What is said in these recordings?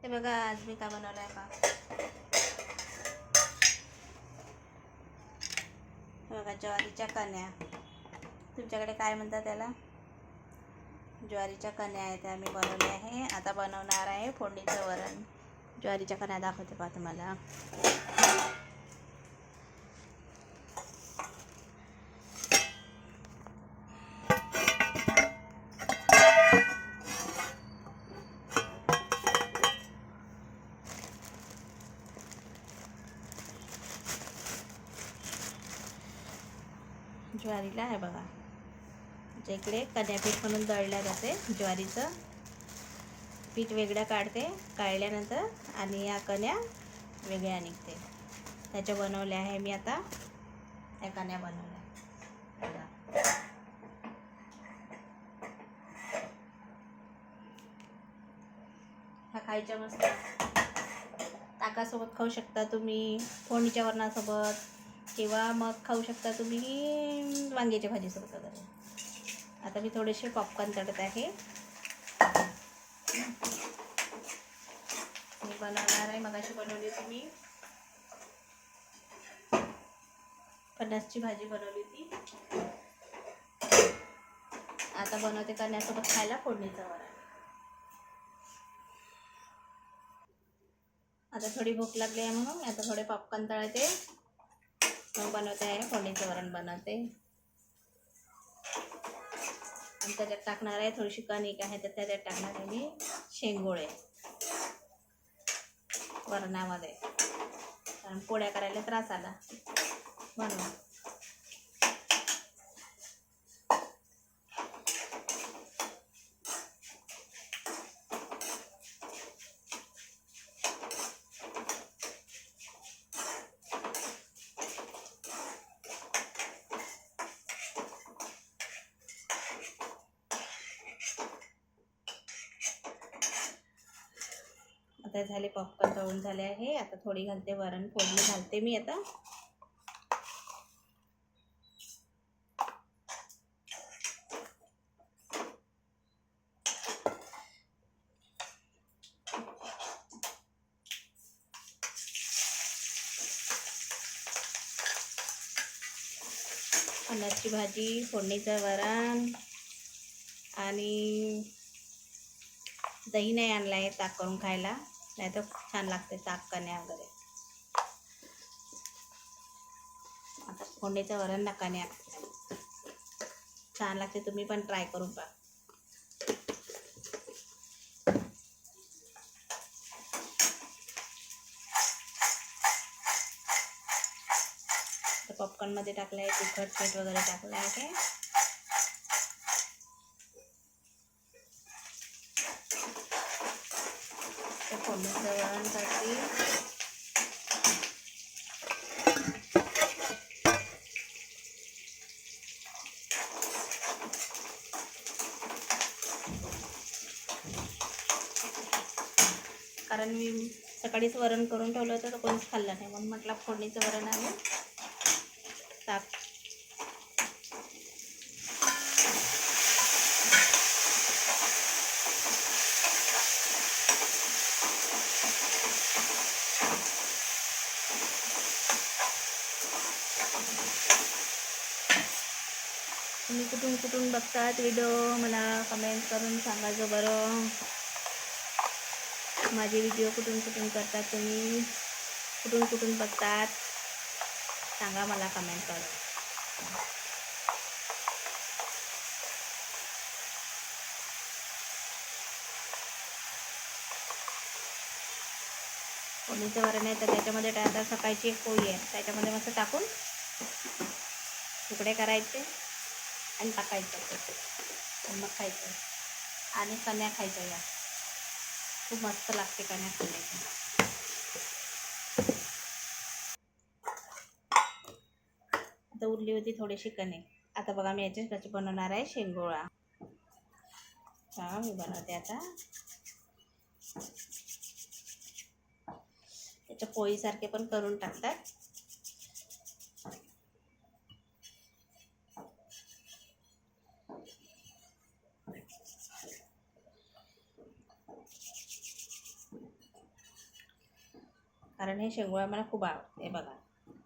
हे बघा आज मी काय बनवलं आहे पहा. हे बघा ज्वारीच्या कण्या, तुमच्याकडे काय म्हणतात त्याला, ज्वारीच्या कण्या आहेत त्या मी बनवल्या आहे. आता बनवणार आहे फोडणीचं वरण. ज्वारीच्या कण्या दाखवते पहा तुम्हाला. ज्वारीला आहे बघा, इकडे कण्यापीठ म्हणून दळल्या जाते. ज्वारीचं पीठ वेगळं काढते, काढल्यानंतर आणि या कण्या वेगळ्या निघते. त्याच्या बनवल्या आहे मी आता. त्या कण्या बनवल्या बघा. ह्या खायच्या मस्त, ताकासोबत खाऊ शकता तुम्ही, फोडणीच्या वरणासोबत, किंवा मग खाऊ शकता तुम्ही वांग्याच्या भाजीसोबत वगैरे. आता मी थोडेसे पॉपकॉर्न तळत आहे. मी बनवणार आहे, मगाशी बनवली होती मी फणसची भाजी बनवली होती. आता बनवते कण्यासोबत खायला फोडणीचं वरण. आता थोडी भूक लागली आहे म्हणून आता थोडे पॉपकॉर्न तळते, मग बनवते आहे फोडणीचं वरण बनवते. आणि त्याच्यात टाकणार आहे थोडीशी कणिक आहे, तर त्याच्यात टाकणार आहे मी शेंगोळे वरणामध्ये, कारण पोळ्या करायला त्रास आला म्हणून. आता झाले पॉपकॉर्न तळून झाले आहे. आता थोडी घालते वरण, फोडणी घालते मी आता. फणसची भाजी, फोडणीचं वरण, आणि दही नाही आणलं आहे ताक करून खायला, नाही तर छान लागते ताक कण्या वगैरे. आता फोडणीचं वरण ना कण्या छान लागते, तुम्ही पण ट्राय करून पहा. पॉपकॉर्नमध्ये टाकलं आहे तिखट मीठ वगैरे टाकलं आहे. फोडणीचं वरण करते. कारण मी सकाळीच वरण करून ठेवलं होतं, तर कोणीच खाल्लं नाही, म्हणून म्हटलं फोडणीचं वरण आहे ताक. तुम्ही कुठून कुठून बघतात व्हिडिओ, मला कमेंट करून सांगायचं बरं. माझे व्हिडिओ कुठून कुठून करतात तुम्ही, कुठून कुठून बघतात, सांगा मला कमेंट करून. फोडणीचं वरण आहे तर त्याच्यामध्ये आता सकाळची एक पोळी आहे, त्याच्यामध्ये मस्त टाकून तुकडे करायचे आणि टाकायचं, मग खायचं. आणि कण्या खायच्या, या खूप मस्त लागते कण्या खाल्ल्याची. आता उरली होती थोडीशी कणे. आता बघा मी याच्याच कशी बनवणार आहे शेंगोळा. हा मी बनवते आता. त्याच्या पोळीसारखे पण करून टाकतात. कारण हे शेंगोळा मला खूप आवडते. बघा,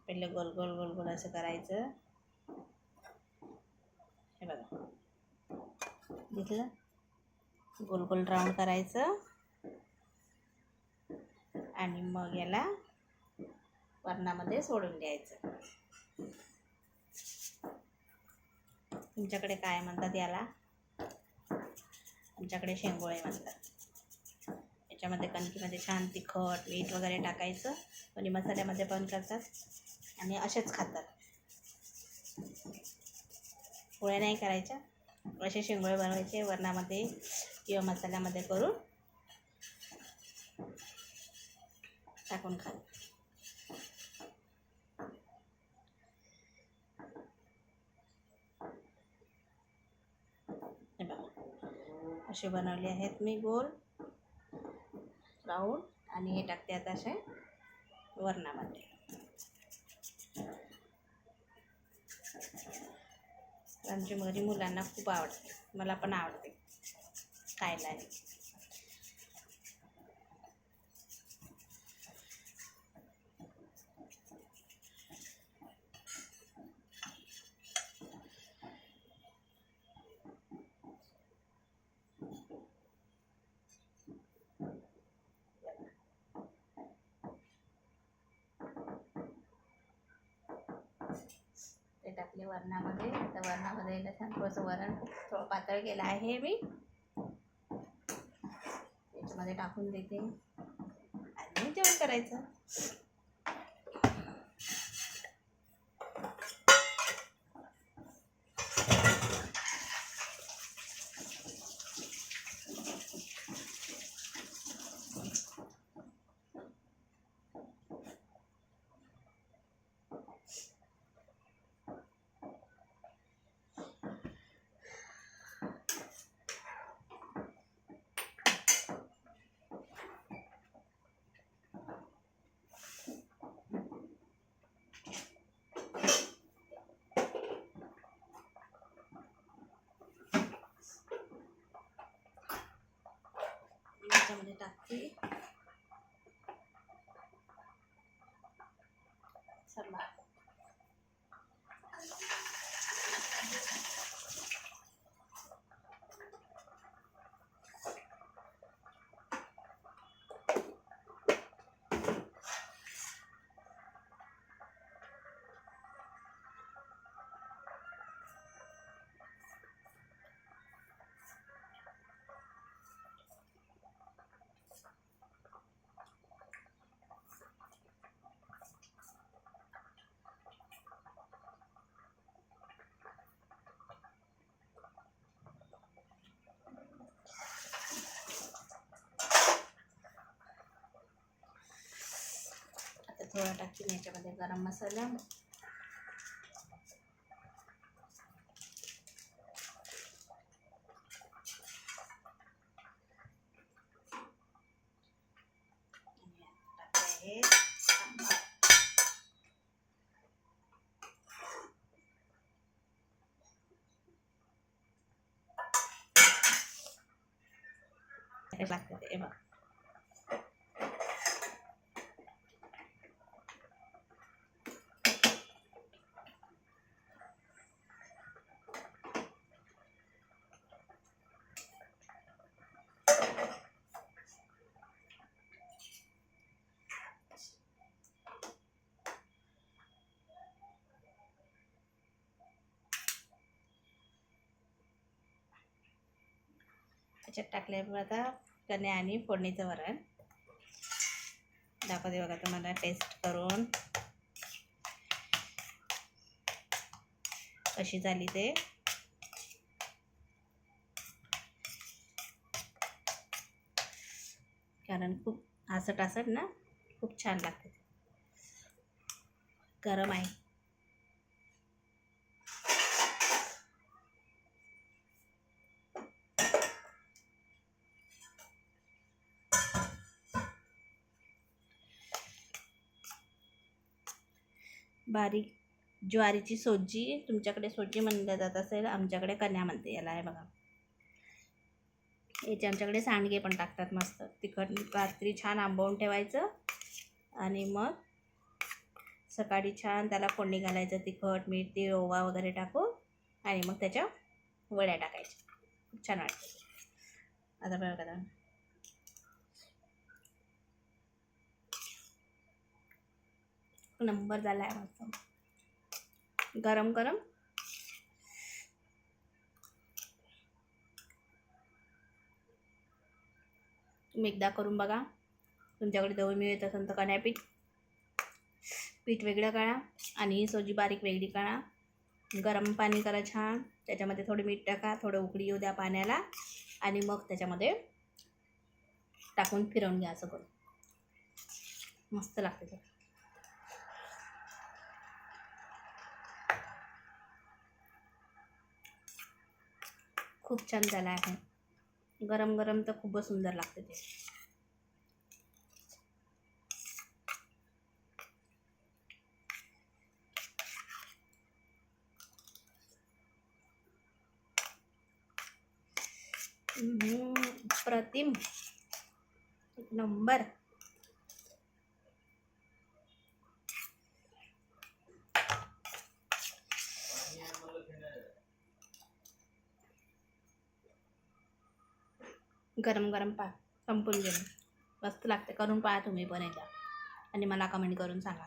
पहिले गोल गोल गोल गोल असं करायचं. हे बघा, दिसलं? गोल गोल राऊंड करायचं आणि मग याला वरणामध्ये सोडून द्यायचं. तुमच्याकडे काय म्हणतात याला? आमच्याकडे शेंगोळे म्हणतात. याच्यामध्ये कणकीमध्ये छान तिखट मीठ वगैरे टाकायचं. कोणी मसाल्यामध्ये पण करतात आणि असेच खातात. पोळ्या नाही करायच्या, असे शेंगोळे बनवायचे, वरणामध्ये किंवा मसाल्यामध्ये करून टाकून खा. हे बघा, असे बनवले आहेत मी गोल राऊंड आणि हे टाकते आता असे वरणामध्ये. आमच्या घरी मुलांना खूप आवडते, मला पण आवडते खायला. ते टाकले वरणामध्ये. तर वरणामध्ये छान थोडंसं वरण थोडं पातळ केलं आहे मी, त्याच्यामध्ये टाकून देते आणि जेवण करायचं. त्याच्यामध्ये टाकते सांबार. थोडा टाकते याच्यामध्ये गरम मसाला. टाकते लागते हे बघ. त्याच्यात टाकल्यावर आता कण्या आणि फोडणीचं वरण दाखवते बघा तुम्हाला टेस्ट करून कशी झाली ते. कारण खूप आसट ना, खूप छान लागते. गरम आहे. बारीक ज्वारीची सोजी, तुमच्याकडे सोजी म्हणलं जात असेल, आमच्याकडे कण्या म्हणते याला. आहे बघा, याचे आमच्याकडे सांडगे पण टाकतात मस्त तिखट. रात्री छान आंबवून ठेवायचं आणि मग सकाळी छान त्याला फोडणी घालायचं, तिखट मीठ तीळ ओवा वगैरे टाकून, आणि मग त्याच्या वड्या टाकायच्या. खूप छान वाटते. आता बघा करा, नंबर झाला आहे मस्त गरम गरम. तुम्ही एकदा करून बघा. तुमच्याकडे दळून मिळत असेल तर कण्यापीठ पीठ वेगळं काढा आणि सोजी बारीक वेगळी काढा. गरम पाणी करा छान, त्याच्यामध्ये थोडं मीठ टाका, थोडं उकळी येऊ द्या पाण्याला, आणि मग त्याच्यामध्ये टाकून फिरवून घ्या. असं करून मस्त लागते ते. खूप छान झाला आहे. गरम गरम तर खूपच सुंदर लागते ते. प्रतिम, एक नंबर. गरम गरम पहा, संपून गेलं. मस्त लागते. करून पहा तुम्ही पण एकदा आणि मला कमेंट करून सांगा.